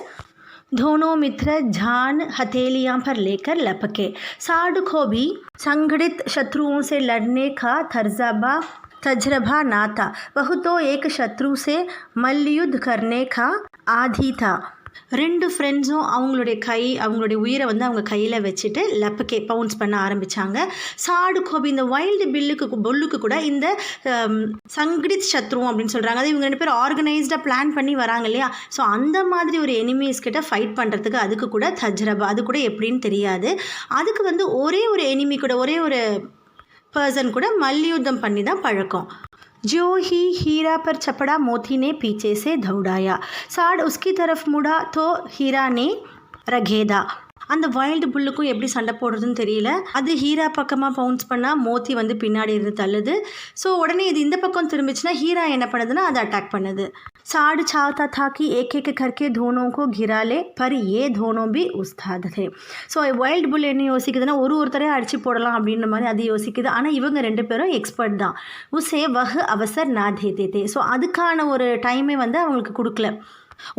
दोनों मित्र जान हथेलियां पर लेकर लपके. साढ़ को भी संगठित शत्रुओं से लड़ने का तजर्बा ना था. वह तो एक शत्रु से मल्लयुद्ध करने का आदी था. ரெண்டு ஃப்ரெண்ட்ஸும் அவங்களுடைய உயிரை வந்து அவங்க கையில் வச்சுட்டு லெப்பக்கே பவுன்ஸ் பண்ண ஆரம்பித்தாங்க. சாடு கோபி இந்த வைல்டு புல்லுக்கு கூட இந்த சங்கிடித் சத்ருவம் அப்படின்னு சொல்கிறாங்க. அது இவங்க 2 பேர் ஆர்கனைஸ்டாக பிளான் பண்ணி வராங்க இல்லையா. ஸோ அந்த மாதிரி ஒரு எனிமீஸ் கிட்ட ஃபைட் பண்ணுறதுக்கு அதுக்கு கூட தஜ்ரபா, அது கூட எப்படின்னு தெரியாது. அதுக்கு வந்து ஒரே ஒரு எனிமி கூட, ஒரே ஒரு பர்சன் கூட மல்யுத்தம் பண்ணி தான் பழக்கம். जो ही हीरा पर चपड़ा मोती ने पीछे से दौड़ाया. साड़ उसकी तरफ मुड़ा तो हीरा ने रगेदा. அந்த வைல்டு புல்லுக்கும் எப்படி சண்டை போடுறதுன்னு தெரியல. அது ஹீரா பக்கமாக பவுன்ஸ் பண்ணால் மோத்தி வந்து பின்னாடி இருந்து தள்ளுது. ஸோ உடனே இது இந்த பக்கம் திரும்பிச்சுன்னா ஹீரா என்ன பண்ணுதுன்னா அதை அட்டாக் பண்ணுது. साड़ चाहता था कि एक एक करके दोनों को घिरा ले, पर ये दोनों भी उस्ताद थे. ஸோ வைல்டு புல் என்ன யோசிக்குதுன்னா ஒருத்தரே அடிச்சு போடலாம் அப்படின்ற மாதிரி அது யோசிக்குது. ஆனால் இவங்க 2 பேரும் எக்ஸ்பர்ட் தான். உசே வஹ் அவசர் நா தேதே. ஸோ அதுக்கான ஒரு டைமே வந்து அவங்களுக்கு கொடுக்கல.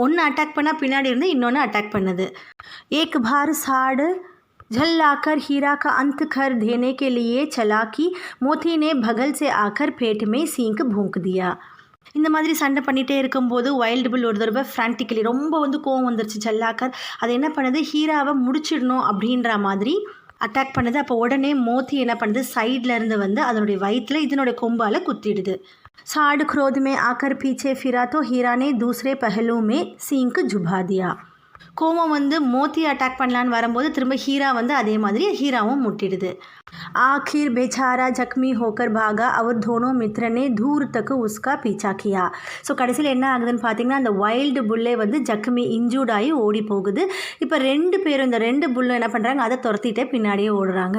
ஒன்று அட்டாக் பண்ணால் பின்னாடி இருந்து இன்னொன்று அட்டாக் பண்ணுது. एक बार साड़ झल्लाकर हीरा का अंत कर देने के लिए चला कि मोती ने बगल से आकर पेट में सींक भूंक दिया. இந்த மாதிரி சண்டை பண்ணிகிட்டே இருக்கும்போது வைல்டு புல் ஒரு தடவை ஃப்ரான்டிக்கலி ரொம்ப வந்து கோவம் வந்துருச்சு. ஜல்லாக்கர் அது என்ன பண்ணுது, ஹீராவை முடிச்சிடணும் அப்படின்ற மாதிரி அட்டாக் பண்ணுது. அப்போ உடனே மோத்தி என்ன பண்ணுது, சைடில் இருந்து வந்து அதனுடைய வயிற்றில் இதனுடைய கொம்பால் குத்திடுது. साड़ क्रोध में आकर पीछे फिरा तो हीरा ने दूसरे पहलू में सींक जुबा दिया. கோவம் வந்து மோத்தி அட்டாக் பண்ணலான்னு வரும்போது திரும்ப ஹீரா வந்து அதே மாதிரி ஹீராவும் முட்டிடுது. आखिर बेचारा जख्मी होकर भागा और दोनों मित्र ने दूर तक उसका पीछा किया. ஸோ கடைசியில் என்ன ஆகுதுன்னு பார்த்தீங்கன்னா அந்த வைல்டு புல்லே வந்து ஜக்மி இன்ஜூர்ட் ஆகி ஓடி போகுது. இப்போ 2 பேரும் இந்த 2 புல்லும் என்ன பண்ணுறாங்க, அதை துரத்திட்டே பின்னாடியே ஓடுறாங்க.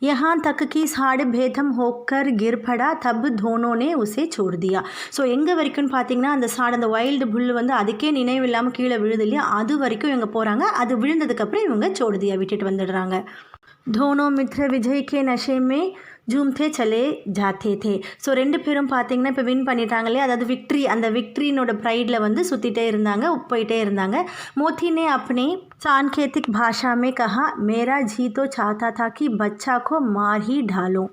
यहाँ तक कि साड़ बेदम होकर गिर पड़ा तब दोनों ने उसे छोड़ दिया. ஸோ எங்கே வரைக்கும்னு பார்த்தீங்கன்னா அந்த அந்த வைல்டு புல் வந்து அதுக்கே நினைவு இல்லாமல் கீழே விழுது இல்லையா, அது வரைக்கும் இவங்க போகிறாங்க. அது விழுந்ததுக்கப்புறம் இவங்க சோடுதியா விட்டுட்டு வந்துடுறாங்க. दोनों मित्र विजय के नशे में ஜூம்தே சலே ஜாத்தே தே. ஸோ 2 பேரும் பார்த்தீங்கன்னா இப்போ வின் பண்ணிட்டாங்களே, அதாவது விக்ட்ரி, அந்த விக்ட்ரினோட ப்ரைடில் வந்து சுற்றிட்டே இருந்தாங்க, போயிட்டே இருந்தாங்க. மோத்தினே अपने सांकेतिक भाषा में कहा, मेरा जी तो चाहता था कि बच्चा को मार ही डालो.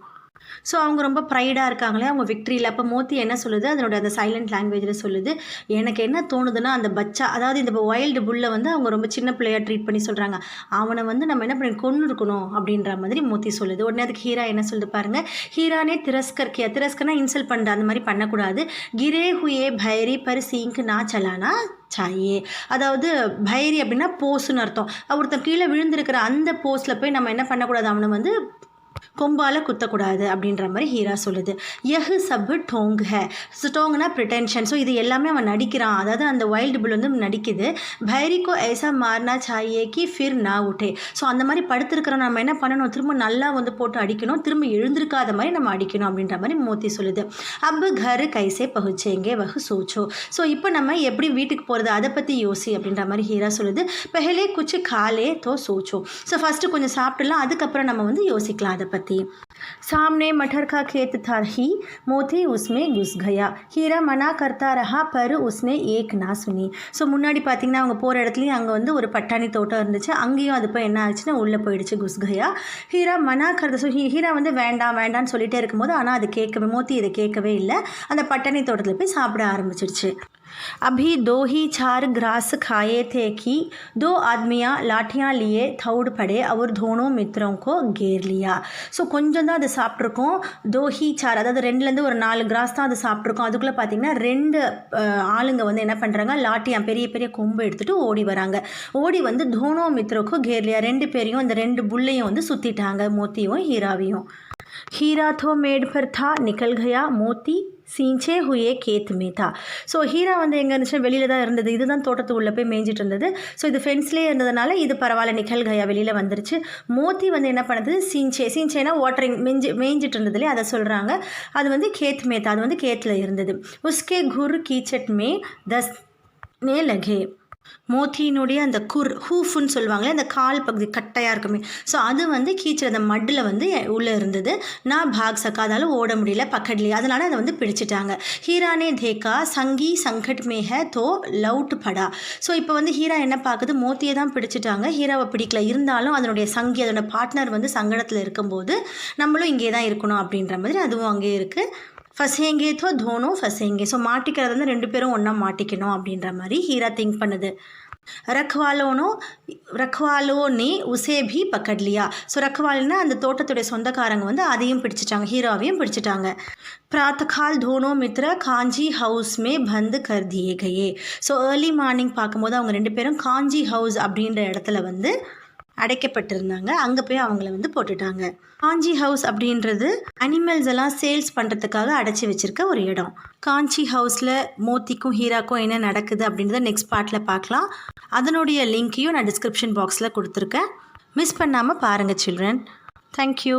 ஸோ அவங்க ரொம்ப ப்ரைடாக இருக்காங்களே அவங்க விக்ட்ரியில். அப்போ மோத்தி என்ன சொல்லுது, அதனோட அந்த சைலண்ட் லாங்குவேஜில் சொல்லுது, எனக்கு என்ன தோணுதுன்னா அந்த பச்சா, அதாவது இந்த வைல்டு புல்லை வந்து அவங்க ரொம்ப சின்ன பிள்ளையாக ட்ரீட் பண்ணி சொல்கிறாங்க, அவனை வந்து நம்ம என்ன பண்ணி கொன்று இருக்கணும் அப்படின்ற மாதிரி மோத்தி சொல்லுது. உடனே அதுக்கு ஹீரா என்ன சொல்லுது பாருங்கள், ஹீரானே திரஸ்கர்னா இன்சல்ட் பண்ணுற, அந்த மாதிரி பண்ணக்கூடாது. கிரே ஹுயே பைரி பர் சீங்க் நா சலானா சாயே. அதாவது பைரி அப்படின்னா போஸுன்னு அர்த்தம். ஒருத்தன் கீழே விழுந்திருக்கிற அந்த போஸில் போய் நம்ம என்ன பண்ணக்கூடாது, அவனை வந்து கொம்பால் குத்தக்கூடாது அப்படின்ற மாதிரி ஹீரா சொல்லுது. யஹ் சப் டோங் ஹே. ஸோ டோங்னா ப்ரிட்டென்ஷன். ஸோ இது எல்லாமே அவன் நடிக்கிறான், அதாவது அந்த வைல்டு புல் வந்து நடிக்குது. பைரிக்கோ ஐசா மார்னா சாயே கி ஃபிர் நா உட்டே. ஸோ அந்த மாதிரி படுத்திருக்கிறோம், நம்ம என்ன பண்ணணும், திரும்ப நல்லா வந்து போட்டு அடிக்கணும், திரும்ப எழுந்திருக்காத மாதிரி நம்ம அடிக்கணும் அப்படின்ற மாதிரி மோத்தி சொல்லுது. அப் கர் கைசே பகுச்சேங்கே வஹ் சோச்சோ. ஸோ இப்போ நம்ம எப்படி வீட்டுக்கு போகிறது அதை பற்றி யோசி அப்படின்ற மாதிரி ஹீரா சொல்லுது. பெஹலே குச்சு காலே தோ சோச்சோ. ஸோ ஃபஸ்ட்டு கொஞ்சம் சாப்பிட்டுலாம், அதுக்கப்புறம் நம்ம வந்து யோசிக்கலாம் அதை பற்றி. सामने मटर का खेत था ही मोती उसमें घुस गया. हीरा मना करता रहा पर उसने एक ना सुनी. ஸோ முன்னாடி பார்த்தீங்கன்னா அவங்க போகிற இடத்துலையும் அங்கே வந்து ஒரு பட்டாணி தோட்டம் இருந்துச்சு, அங்கேயும் அது போய் என்ன ஆச்சுன்னா உள்ளே போயிடுச்சு, குஸ் கயா. ஹீரா மனா கருத. ஸோ ஹீரா வந்து வேண்டாம் வேண்டான்னு சொல்லிகிட்டே இருக்கும்போது ஆனால் அது கேட்கவே, மோத்தி இதை கேட்கவே இல்லை, அந்த பட்டாணி தோட்டத்தில் போய் சாப்பிட ஆரம்பிச்சிடுச்சு. अभी 2 ही 4 ग्रास खाए थे कि 2 आदमियाँ लाठियाँ लिए दौड़ पड़े और दोनों मित्रों को घेर लिया. ஸோ கொஞ்சம் தான் அது சாப்பிட்ருக்கோம். 2 ही 4, அதாவது 2லேருந்து ஒரு 4 கிராஸ் தான் அது சாப்பிட்ருக்கோம். அதுக்குள்ளே பார்த்தீங்கன்னா 2 ஆளுங்க வந்து என்ன பண்ணுறாங்க, லாட்டியா பெரிய பெரிய கொம்பு எடுத்துகிட்டு ஓடி வராங்க. ஓடி வந்து தோனோ மித்ரோக்கும் கேர்லியா, 2 பேரையும் இந்த 2 புல்லையும் வந்து சுற்றிட்டாங்க, மோத்தியும் ஹீராவையும். हीरा तो मेड पर था निकल गया मोती சீஞ்சே ஹுயே கேத் மேதா. ஸோ ஹீரா வந்து எங்கே இருந்துச்சு, வெளியில் தான் இருந்தது. இதுதான் தோட்டத்து உள்ளே போய் மேய்ஞ்சிட்டு இருந்தது. ஸோ இது ஃபென்ஸ்லேயே இருந்ததுனால இது பரவாயில்ல, நிகழ் கயா வெளியில் வந்துருச்சு. மோத்தி வந்து என்ன பண்ணுது, சீஞ்சேனா வாட்டரிங் மேய்ஞ்சிட்டு இருந்ததுலேயே அதை சொல்கிறாங்க. அது வந்து கேத் மேதா, அது வந்து கேத்தில் இருந்தது. உஸ்கே குர் கீச்சட் மே தஸ் நே லகே. மோத்தியினுடைய அந்த ஹூஃப்னு சொல்லுவாங்களே, அந்த கால் பகுதி கட்டையாக இருக்குமே, ஸோ அது வந்து கீச்சல் அந்த மட்டில் வந்து உள்ளே இருந்தது. நான் பாக் சக்காதாலும் ஓட முடியல பக்கட்லேயே, அதனால் அதை வந்து பிடிச்சிட்டாங்க. ஹீரானே தேக்கா சங்கி சங்கட் மேஹ தோ லவுட் படா. ஸோ இப்போ வந்து ஹீரா என்ன பார்க்குது, மோத்தியை தான் பிடிச்சிட்டாங்க, ஹீராவை பிடிக்கல. இருந்தாலும் அதனுடைய சங்கி, அதோட பார்ட்னர் வந்து சங்கடத்தில் இருக்கும்போது நம்மளும் இங்கே தான் இருக்கணும் அப்படின்ற மாதிரி அதுவும் அங்கே இருக்குது. ஃபசேங்கே தோ தோனோ ஃபசேங்கே. ஸோ மாட்டிக்கிறது வந்து ரெண்டு பேரும் ஒன்றா மாட்டிக்கணும் அப்படின்ற மாதிரி ஹீரா திங்க் பண்ணுது. ரக்வாலோ நே உசே பி பக்கட்லியா. ஸோ ரக்வால்னா அந்த தோட்டத்துடைய சொந்தக்காரங்க வந்து அதையும் பிடிச்சிட்டாங்க, ஹீரோவையும் பிடிச்சிட்டாங்க. பிராத்தகால் தோனோ மித்ர காஞ்சி ஹவுஸ் மே பந்து கர் தியே கயே. ஸோ ஏர்லி மார்னிங் பார்க்கும்போது அவங்க ரெண்டு பேரும் காஞ்சி ஹவுஸ் அப்படின்ற இடத்துல வந்து அடைக்கப்பட்டிருந்தாங்க. அங்கே போய் அவங்கள வந்து போட்டுட்டாங்க. காஞ்சி ஹவுஸ் அப்படின்றது அனிமல்ஸ் எல்லாம் சேல்ஸ் பண்ணுறதுக்காக அடைச்சி வச்சுருக்க ஒரு இடம். காஞ்சி ஹவுஸில் மோத்திக்கும் ஹீராக்கும் என்ன நடக்குது அப்படின்றத நெக்ஸ்ட் பார்ட்டில் பார்க்கலாம். அதனுடைய லிங்க்கையும் நான் டிஸ்கிரிப்ஷன் பாக்ஸில் கொடுத்துருக்கேன். மிஸ் பண்ணாமல் பாருங்கள் சில்ட்ரன். தேங்க்யூ.